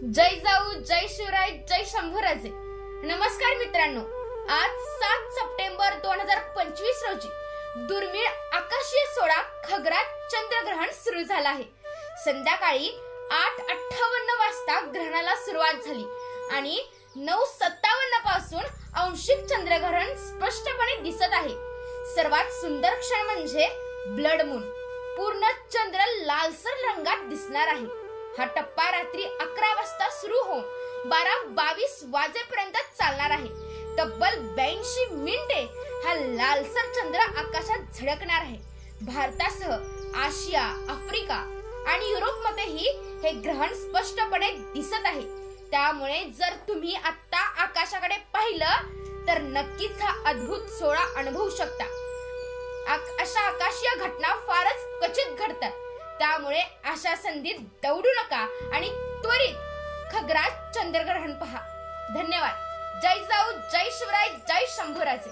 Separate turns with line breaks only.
जय जाऊ, जय शिवराय, जय शंभूराजे। नमस्कार मित्रांनो, आज 7 सप्टेंबर 2025 रोजी दुर्मिळ आकाशीय सोहळा खग्रात चंद्रग्रहण सुरू झाला आहे। संध्याकाळी 8:58 वाजता ग्रहणाला सुरुवात झाली आणि 9:57 पासून आंशिक चंद्रग्रहण स्पष्टपणे दिसत आहे। सर्वात सुंदर क्षण म्हणजे ब्लड मून, पूर्ण चंद्र लालसर रंगात दिसणार आहे। हा टप्पा रात्री 11 वाजता सुरू होऊन 12:22 वाजेपर्यंत चालणार आहे। तब्बल 82 मिनिटे हा लालसर चंद्र आकाशात झळकणार आहे। भारतासह आशिया, आफ्रिका आणि युरोपमध्येही हे ग्रहण स्पष्टपणे दिसत आहे। त्यामुळे जर तुम्ही आता आकाशाकडे पाहिलं तर नक्कीच हा अद्भुत सोहळा अनुभवू शकता। अशा आकाशीय घटना फारच क्वचित घडतात, त्यामुळे अशा संधीत दौडू नका आणि त्वरित खग्रात चंद्रग्रहण पहा। धन्यवाद। जय जाऊ, जय शिवराय, जय शंभूराजे।